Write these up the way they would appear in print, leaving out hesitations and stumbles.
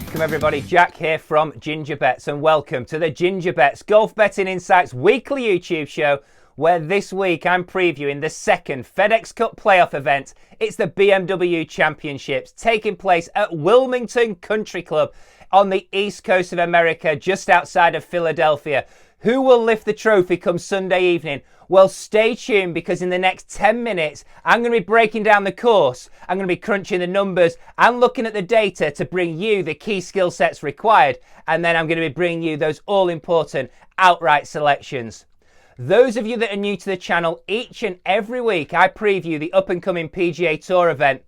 Welcome everybody, Jack here from Gingerbets and welcome to the Gingerbets Golf Betting Insights weekly YouTube show where this week I'm previewing the second FedEx Cup playoff event. It's the BMW Championships taking place at Wilmington Country Club on the east coast of America just outside of Philadelphia. Who will lift the trophy come Sunday evening? Well, stay tuned because in the next 10 minutes, I'm going to be breaking down the course. I'm going to be crunching the numbers and looking at the data to bring you the key skill sets required. And then I'm going to be bringing you those all-important outright selections. Those of you that are new to the channel, each and every week, I preview the up-and-coming PGA Tour event.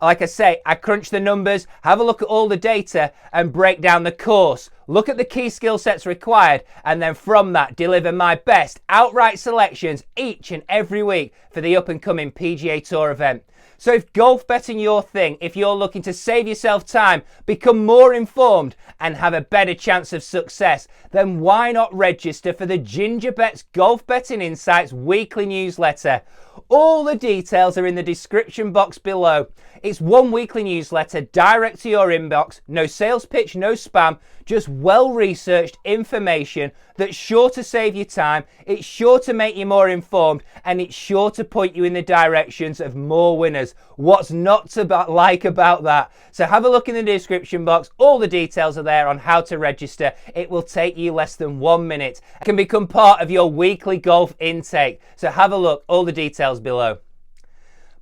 Like I say, I crunch the numbers, have a look at all the data and break down the course. Look at the key skill sets required and then from that deliver my best outright selections each and every week for the up and coming PGA Tour event. So if golf betting your thing, if you're looking to save yourself time, become more informed and have a better chance of success, then why not register for the Gingerbets Golf Betting Insights weekly newsletter? All the details are in the description box below. It's one weekly newsletter direct to your inbox, no sales pitch, no spam, just well-researched information that's sure to save you time, it's sure to make you more informed, and it's sure to point you in the directions of more winners. What's not to like about that? So have a look in the description box. All the details are there on how to register. It will take you less than 1 minute. It can become part of your weekly golf intake. So have a look, all the details below.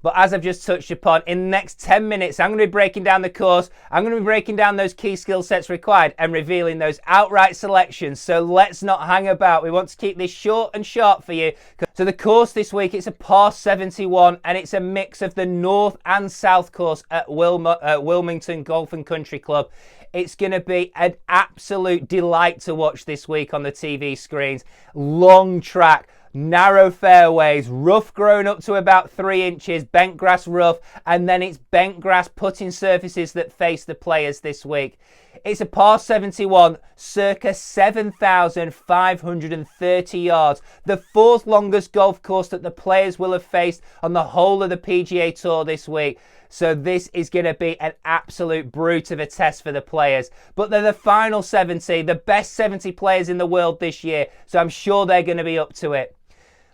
But as I've just touched upon, in the next 10 minutes, I'm going to be breaking down the course. I'm going to be breaking down those key skill sets required and revealing those outright selections. So let's not hang about. We want to keep this short and sharp for you. So the course this week, it's a par 71 and it's a mix of the north and south course at Wilmington Golf and Country Club. It's going to be an absolute delight to watch this week on the TV screens. Long track, narrow fairways, rough grown up to about 3 inches, bent grass rough, and then it's bent grass putting surfaces that face the players this week. It's a par 71, circa 7,530 yards, the fourth longest golf course that the players will have faced on the whole of the PGA Tour this week. So this is going to be an absolute brute of a test for the players. But they're the final 70, the best 70 players in the world this year. So I'm sure they're going to be up to it.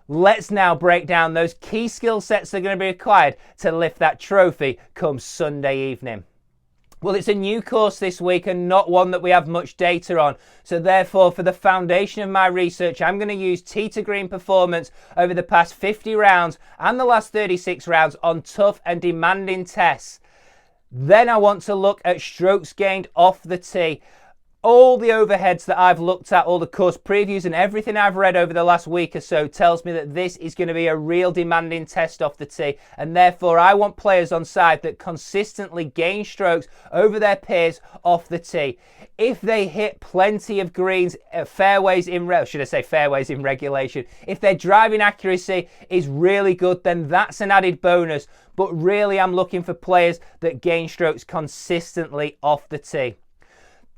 Let's now break down those key skill sets that are going to be required to lift that trophy come Sunday evening. Well, it's a new course this week and not one that we have much data on. So therefore, for the foundation of my research, I'm going to use tee to green performance over the past 50 rounds and the last 36 rounds on tough and demanding tests. Then I want to look at strokes gained off the tee. All the overheads that I've looked at, all the course previews and everything I've read over the last week or so tells me that this is going to be a real demanding test off the tee. And therefore, I want players on side that consistently gain strokes over their peers off the tee. If they hit plenty of greens, fairways in regulation, if their driving accuracy is really good, then that's an added bonus. But really, I'm looking for players that gain strokes consistently off the tee.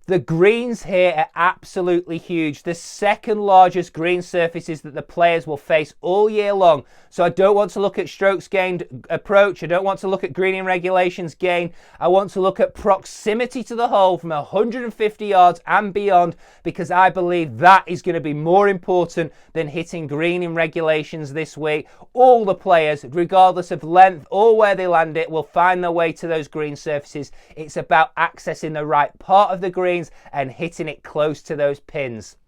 The greens here are absolutely huge. The second largest green surfaces that the players will face all year long. So I don't want to look at strokes gained approach. I don't want to look at green in regulations gain. I want to look at proximity to the hole from 150 yards and beyond because I believe that is going to be more important than hitting green in regulations this week. All the players, regardless of length or where they land it, will find their way to those green surfaces. It's about accessing the right part of the green and hitting it close to those pins.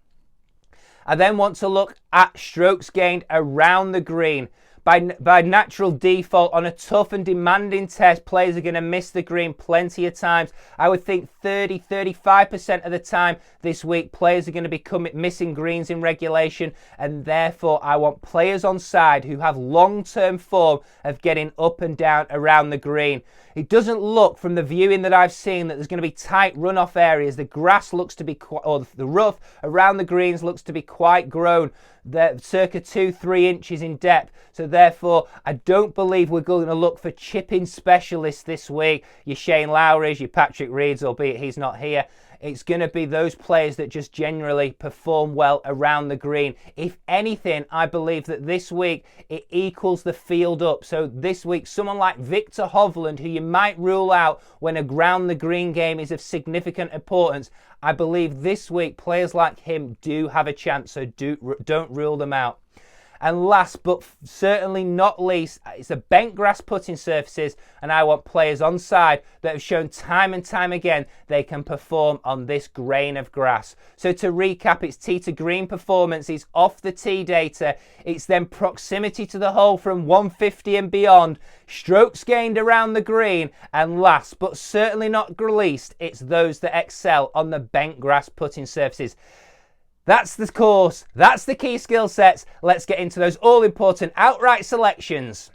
I then want to look at strokes gained around the green. By natural default, on a tough and demanding test, players are going to miss the green plenty of times. I would think 35% of the time this week, players are going to be missing greens in regulation, and therefore I want players on side who have long-term form of getting up and down around the green. It doesn't look, from the viewing that I've seen, that there's going to be tight runoff areas. The grass looks to be, or the rough around the greens looks to be quite grown. They're circa 2-3 inches in depth. So therefore, I don't believe we're going to look for chipping specialists this week. Your Shane Lowry's, your Patrick Reed's, albeit he's not here. It's going to be those players that just generally perform well around the green. If anything, I believe that this week it equals the field up. So this week, someone like Victor Hovland, who you might rule out when around the green game is of significant importance, I believe this week players like him do have a chance, so don't rule them out. And last but certainly not least, it's the bent grass putting surfaces, and I want players on side that have shown time and time again they can perform on this grain of grass. So to recap, it's tee to green performance, it's off the tee data, it's then proximity to the hole from 150 and beyond, strokes gained around the green, and last but certainly not least, it's those that excel on the bent grass putting surfaces. That's the course, that's the key skill sets. Let's get into those all-important outright selections.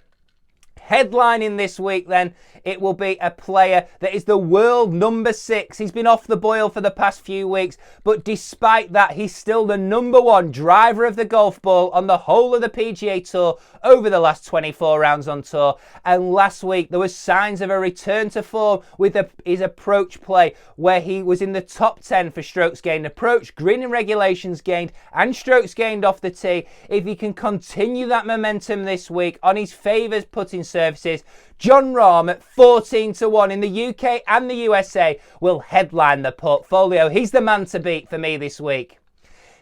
Headlining this week then, it will be a player that is the world number 6. He's been off the boil for the past few weeks, but despite that, he's still the number 1 driver of the golf ball on the whole of the PGA Tour over the last 24 rounds on tour. And last week, there was signs of a return to form with his approach play, where he was in the top 10 for strokes gained approach, green and regulations gained, and strokes gained off the tee. If he can continue that momentum this week on his favours putting surfaces, Jon Rahm at 14-1 in the UK and the USA will headline the portfolio. He's the man to beat for me this week.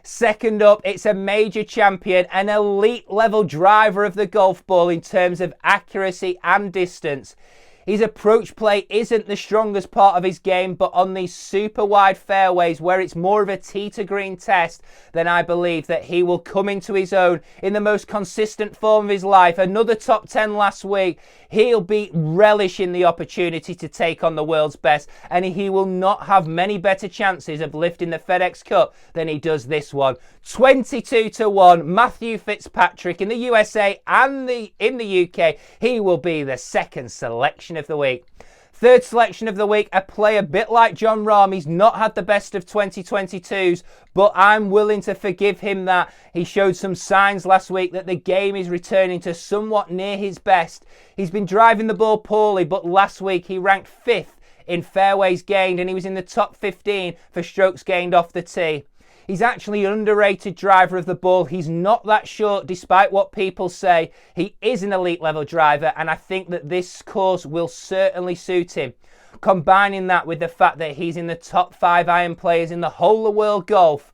Second up, it's a major champion, an elite level driver of the golf ball in terms of accuracy and distance. His approach play isn't the strongest part of his game, but on these super wide fairways where it's more of a tee to green test, then I believe that he will come into his own in the most consistent form of his life. Another top 10 last week. He'll be relishing the opportunity to take on the world's best, and he will not have many better chances of lifting the FedEx Cup than he does this one. 22-1, Matthew Fitzpatrick in the USA and in the UK. He will be the second selection of the week. Third selection of the week, a player a bit like Jon Rahm. He's not had the best of 2022s, but I'm willing to forgive him that. He showed some signs last week that the game is returning to somewhat near his best. He's been driving the ball poorly, but last week he ranked 5th in fairways gained, and he was in the top 15 for strokes gained off the tee. He's actually an underrated driver of the ball. He's not that short despite what people say. He is an elite level driver, and I think that this course will certainly suit him. Combining that with the fact that he's in the top 5 iron players in the whole of world golf,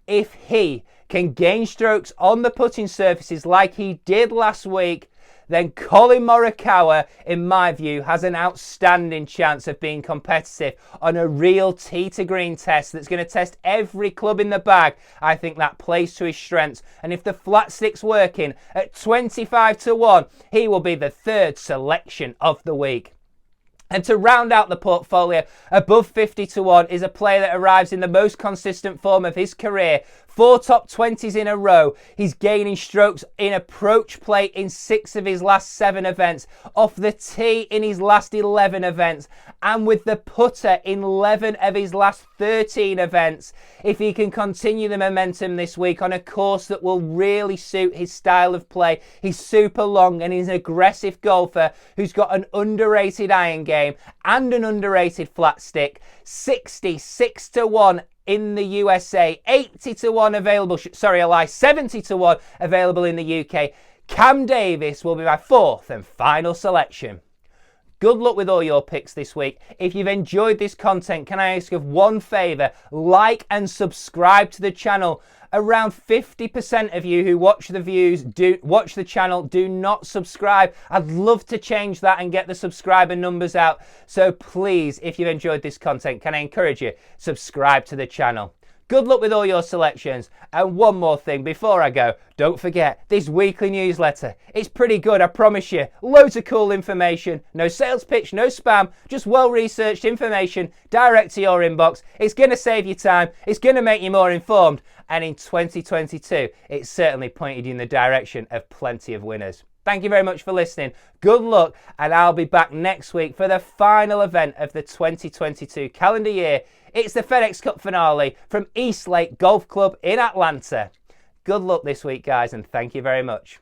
if he can gain strokes on the putting surfaces like he did last week, then Colin Morikawa, in my view, has an outstanding chance of being competitive on a real tee to green test that's going to test every club in the bag. I think that plays to his strengths. And if the flat stick's working at 25-1, he will be the third selection of the week. And to round out the portfolio, above 50-1 is a player that arrives in the most consistent form of his career. 4 top 20s in a row. He's gaining strokes in approach play in 6 of his last 7 events, off the tee in his last 11 events, and with the putter in 11 of his last 13 events. If he can continue the momentum this week on a course that will really suit his style of play, he's super long and he's an aggressive golfer who's got an underrated iron game and an underrated flat stick. 66-1 in the USA, 80-1 available, 70-1 available in the UK. Cam Davis will be my fourth and final selection. Good luck with all your picks this week. If you've enjoyed this content, can I ask of one favour? Like and subscribe to the channel. Around 50% of you who watch the channel do not subscribe. I'd love to change that and get the subscriber numbers out. So please, if you've enjoyed this content, can I encourage you, subscribe to the channel. Good luck with all your selections. And one more thing before I go, don't forget this weekly newsletter. It's pretty good, I promise you. Loads of cool information. No sales pitch, no spam, just well-researched information direct to your inbox. It's going to save you time. It's going to make you more informed. And in 2022, it's certainly pointed you in the direction of plenty of winners. Thank you very much for listening. Good luck, and I'll be back next week for the final event of the 2022 calendar year. It's the FedEx Cup finale from East Lake Golf Club in Atlanta. Good luck this week, guys, and thank you very much.